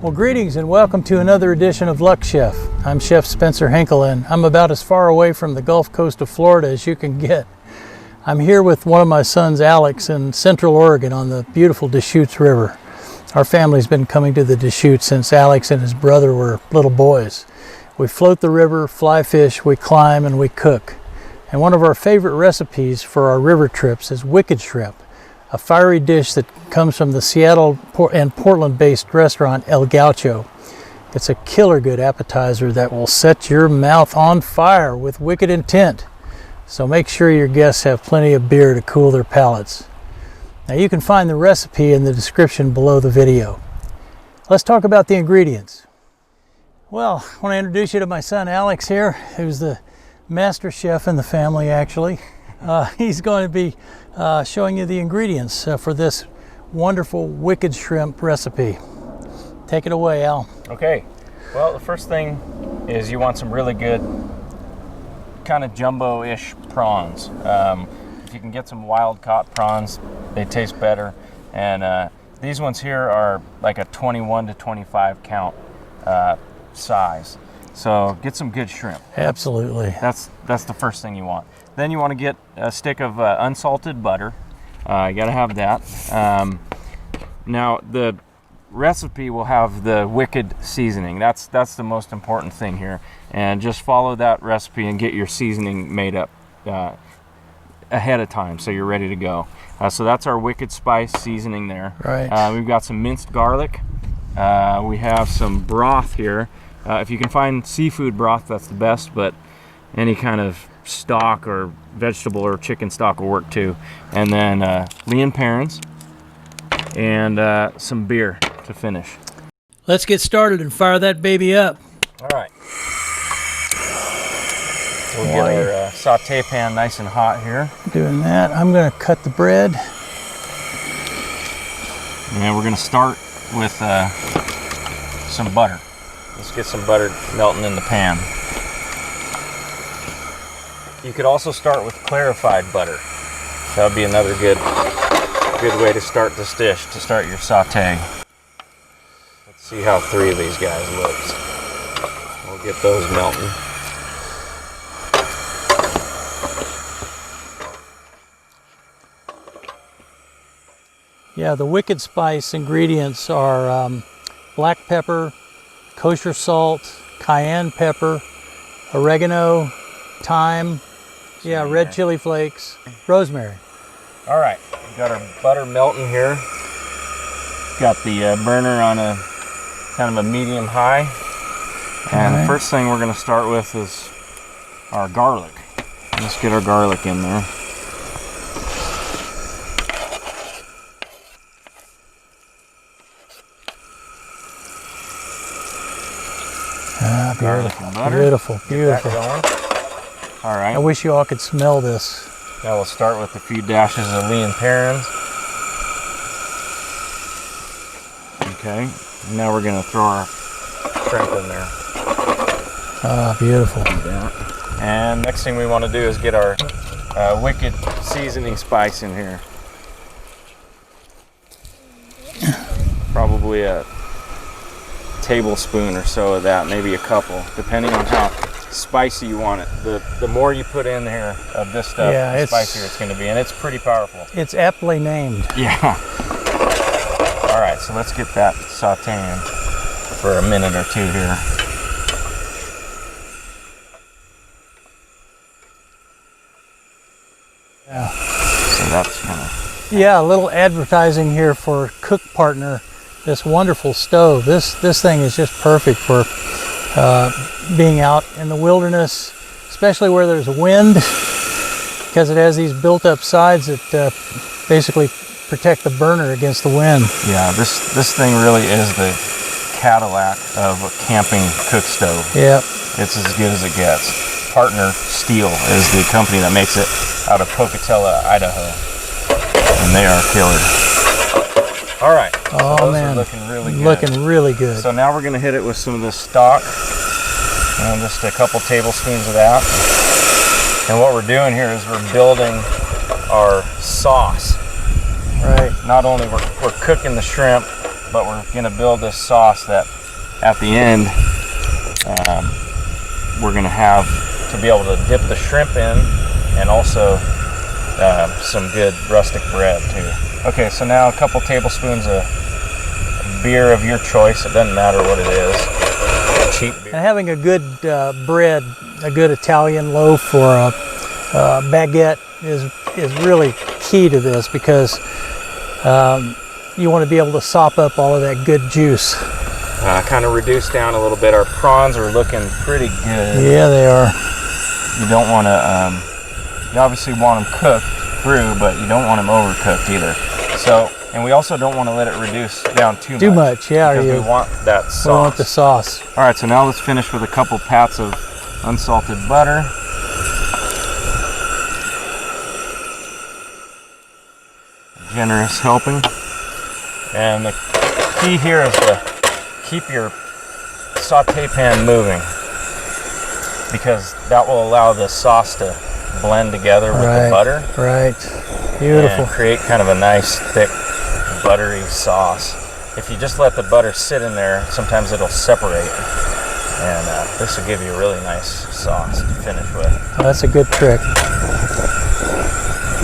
Well, greetings and welcome to another edition of Luxe Chef. I'm Chef Spencer Hinkle and I'm about as far away from the Gulf Coast of Florida as you can get. I'm here with one of my sons, Alex, in Central Oregon on the beautiful Deschutes River. Our family's been coming to the Deschutes since Alex and his brother were little boys. We float the river, fly fish, we climb, and we cook. And one of our favorite recipes for our river trips is wicked shrimp, a fiery dish that comes from the Seattle and Portland-based restaurant El Gaucho. It's a killer good appetizer that will set your mouth on fire with wicked intent. So make sure your guests have plenty of beer to cool their palates. Now you can find the recipe in the description below the video. Let's talk about the ingredients. Well, I want to introduce you to my son Alex here, who's the master chef in the family actually. He's going to be showing you the ingredients for this wonderful wicked shrimp recipe. Take it away, Al. Okay, well, the first thing is you want some really good kind of jumbo-ish prawns. If you can get some wild caught prawns, they taste better. And these ones here are like a 21 to 25 count size. So get some good shrimp. Absolutely. That's the first thing you want. Then you want to get a stick of unsalted butter. You got to have that. Now the recipe will have the wicked seasoning. That's the most important thing here. And just follow that recipe and get your seasoning made up ahead of time so you're ready to go. So that's our wicked spice seasoning there. Right. We've got some minced garlic. We have some broth here. If you can find seafood broth, that's the best, but any kind of stock or vegetable or chicken stock will work too. And then lean parents and some beer to finish. Let's get started and fire that baby up. All right. We'll get our saute pan nice and hot here. Doing that, I'm going to cut the bread. And we're going to start with some butter. Let's get some butter melting in the pan. You could also start with clarified butter. That would be another good way to start this dish, to start your saute. Let's see how 3 of these guys looks. We'll get those melting. Yeah, the wicked spice ingredients are black pepper, kosher salt, cayenne pepper, oregano, thyme, red chili flakes, rosemary. All right, we've got our butter melting here. Got the burner on a kind of a medium high. And the first thing we're going to start with is our garlic. Let's get our garlic in there. Ah, beautiful. Butter. Beautiful, beautiful. All right. I wish you all could smell this. Now we'll start with a few dashes of lean parents. Okay. Now we're going to throw our shrimp in there. Ah, beautiful. And next thing we want to do is get our wicked seasoning spice in here. Probably a tablespoon or so of that, maybe a couple, depending on how spicy you want it. The more you put in here of this stuff, the spicier it's going to be, and it's pretty powerful. It's aptly named. Yeah. All right, so let's get that sauteing for a minute or two here. Yeah. So that's kind of... Yeah, a little advertising here for Cook Partner. This wonderful stove. This thing is just perfect for being out in the wilderness, especially where there's wind, because it has these built-up sides that basically protect the burner against the wind. Yeah, this thing really is the Cadillac of a camping cook stove. Yeah, it's as good as it gets. Partner Steel is the company that makes it out of Pocatello, Idaho, and they are killer. All right. Oh, so those man, are looking really good. Looking really good. So now we're going to hit it with some of this stock, and just a couple tablespoons of that. And what we're doing here is we're building our sauce. Right. Not only we're cooking the shrimp, but we're gonna build this sauce that at the end we're gonna have to be able to dip the shrimp in, and also some good rustic bread too. Okay, so now a couple tablespoons of beer of your choice. It doesn't matter what it is. Cheap beer. And having a good bread, a good Italian loaf or a baguette is really key to this, because you want to be able to sop up all of that good juice. Kind of reduce down a little bit. Our prawns are looking pretty good. Yeah, they are. You don't want to, you obviously want them cooked through, but you don't want them overcooked either. So, and we also don't want to let it reduce down too much. Yeah, because we want that sauce. We want the sauce. All right, so now let's finish with a couple pats of unsalted butter. Generous helping. And the key here is to keep your saute pan moving, because that will allow the sauce to blend together with the butter. Right, beautiful. And create kind of a nice, thick, buttery sauce. If you just let the butter sit in there, sometimes it'll separate. And this will give you a really nice sauce to finish with. Oh, that's a good trick.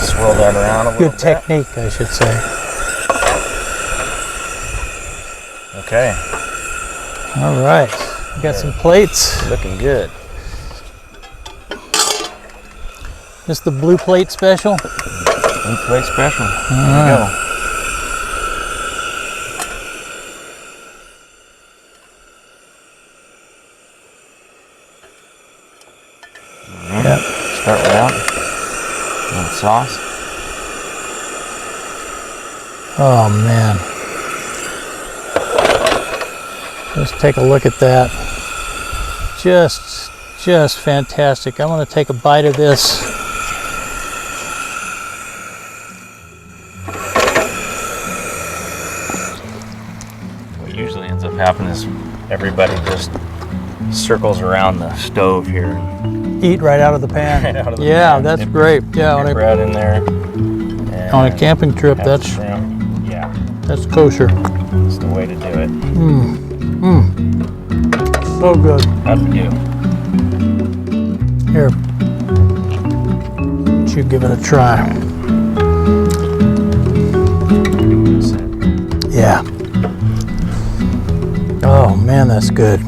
Swirl that around a little bit. Good technique, I should say. Okay. All right, we got some plates. Looking good. This the blue plate special? Blue plate special. There you go. Yep. Start with that. And sauce. Oh man. Just take a look at that. Just fantastic. I want to take a bite of this. What usually ends up happening is everybody just circles around the stove here. Eat right out of the pan. Right out of the yeah, pan. that's Dip great. Yeah, your bread in there. on a camping trip, that's kosher. That's the way to do it. So good. How do you? Here, you give it a try. Yeah. Oh man, that's good.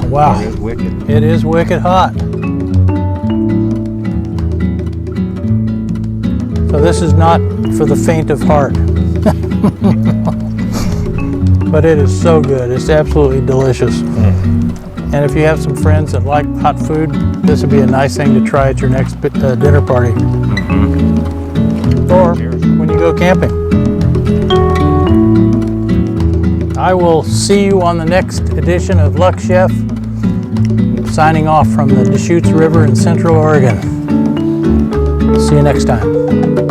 Wow. It is wicked. It is wicked hot. So this is not for the faint of heart. But it is so good. It's absolutely delicious. And if you have some friends that like hot food, this would be a nice thing to try at your next dinner party. Or when you go camping. I will see you on the next edition of Luxe Chef, signing off from the Deschutes River in Central Oregon. See you next time.